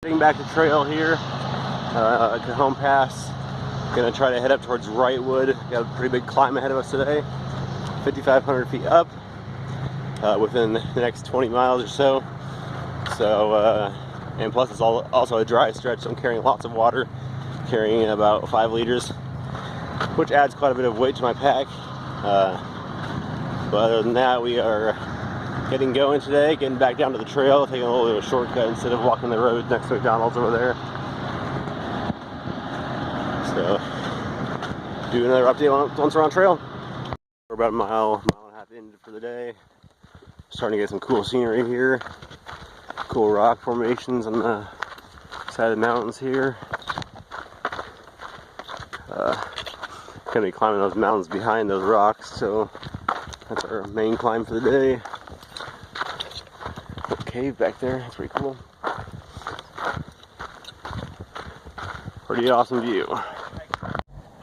Getting back to trail here, Cajon Pass. Gonna try to head up towards Wrightwood. Got a pretty big climb ahead of us today. 5,500 feet up within the next 20 miles or so. And plus it's also a dry stretch, so I'm carrying lots of water, carrying about 5 liters, which adds quite a bit of weight to my pack. But other than that, we are getting going today, getting back down to the trail, taking a little bit of a shortcut instead of walking the road next to McDonald's over there. So, do another update once we're on trail. We're about a mile and a half in for the day. Starting to get some cool scenery here. Cool rock formations on the side of the mountains here. Gonna be climbing those mountains behind those rocks, so that's our main climb for the day. Little cave back there, that's pretty cool. Pretty awesome view.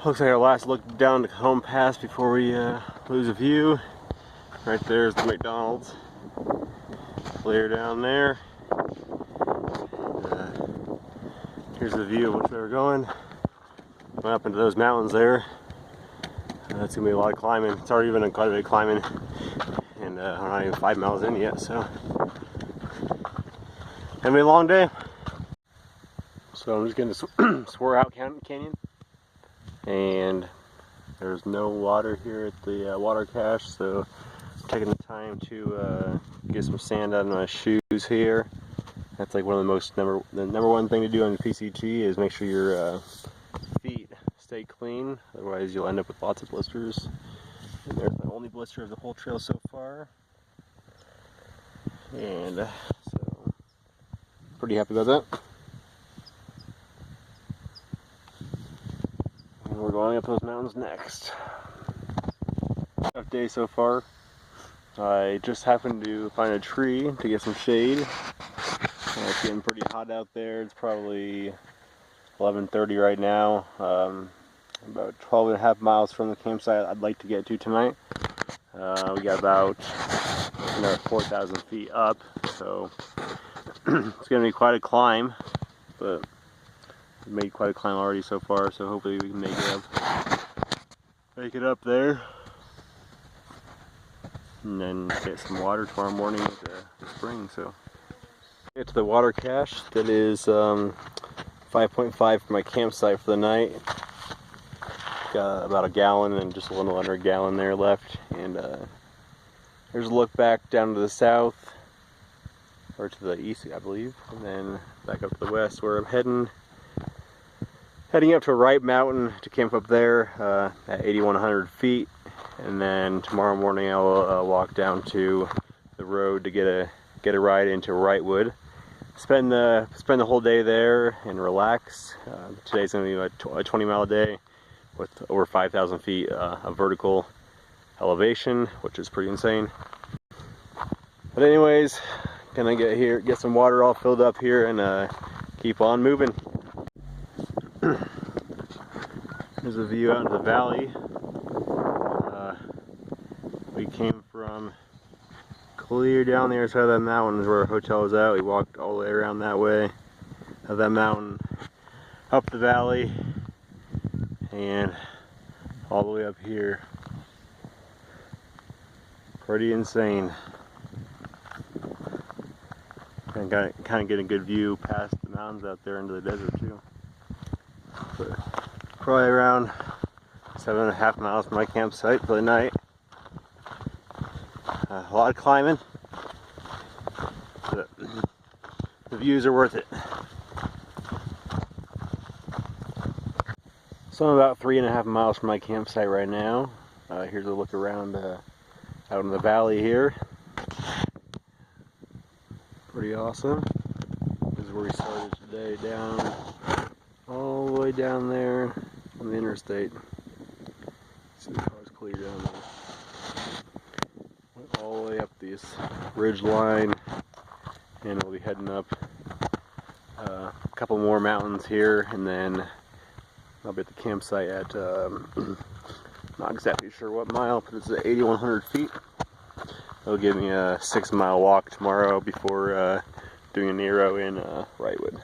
Looks like our last look down the Cajon Pass before we lose a view. Right there's the McDonald's. Clear down there. Here's the view of which way we're going. Went up into those mountains there. That's gonna be a lot of climbing. It's already been quite a bit of climbing, and I'm not even 5 miles in yet, so gonna be a long day. So I'm just gonna Swore Out Canyon, and there's no water here at the water cache, so I'm taking the time to get some sand out of my shoes here. That's like one of the number one thing to do on the PCT is make sure your feet stay clean, otherwise you'll end up with lots of blisters. And there's my only blister of the whole trail so far, and so pretty happy about that. And we're going up those mountains next. Tough day so far. I just happened to find a tree to get some shade. It's getting pretty hot out there. It's probably 11:30 right now. About 12.5 miles from the campsite I'd like to get to tonight. We got about 4,000 feet up, so it's going to be quite a climb, but we've made quite a climb already so far, so hopefully we can make it up there, and then get some water tomorrow morning at the spring. So get to the water cache. That is 5.5 for my campsite for the night. Got about a gallon and just a little under a gallon there left, and there's a look back down to the south, or to the east I believe, and then back up to the west where I'm heading up to Wright Mountain to camp up there at 8,100 feet, and then tomorrow morning I'll walk down to the road to get a ride into Wrightwood. Spend the whole day there and relax. Today's going to be a 20-mile day with over 5,000 feet of vertical elevation, which is pretty insane. But anyways, gonna get some water all filled up here, and keep on moving. There's a view out into the valley. We came from clear down the other side of that mountain is where our hotel was at. We walked all the way around that way of that mountain, up the valley, and all the way up here. Pretty insane. And kind of get a good view past the mountains out there into the desert too. But probably around 7.5 miles from my campsite for the night. A lot of climbing, but the views are worth it. So I'm about 3.5 miles from my campsite right now. Here's a look around out in the valley here. Pretty awesome. This is where we started today, down all the way down there on the interstate. See the car's clear down there. Went all the way up this ridge line, and we'll be heading up a couple more mountains here, and then I'll be at the campsite at not exactly sure what mile, but it's at 8,100 feet. It'll give me a 6-mile walk tomorrow before doing a Nero in Wrightwood.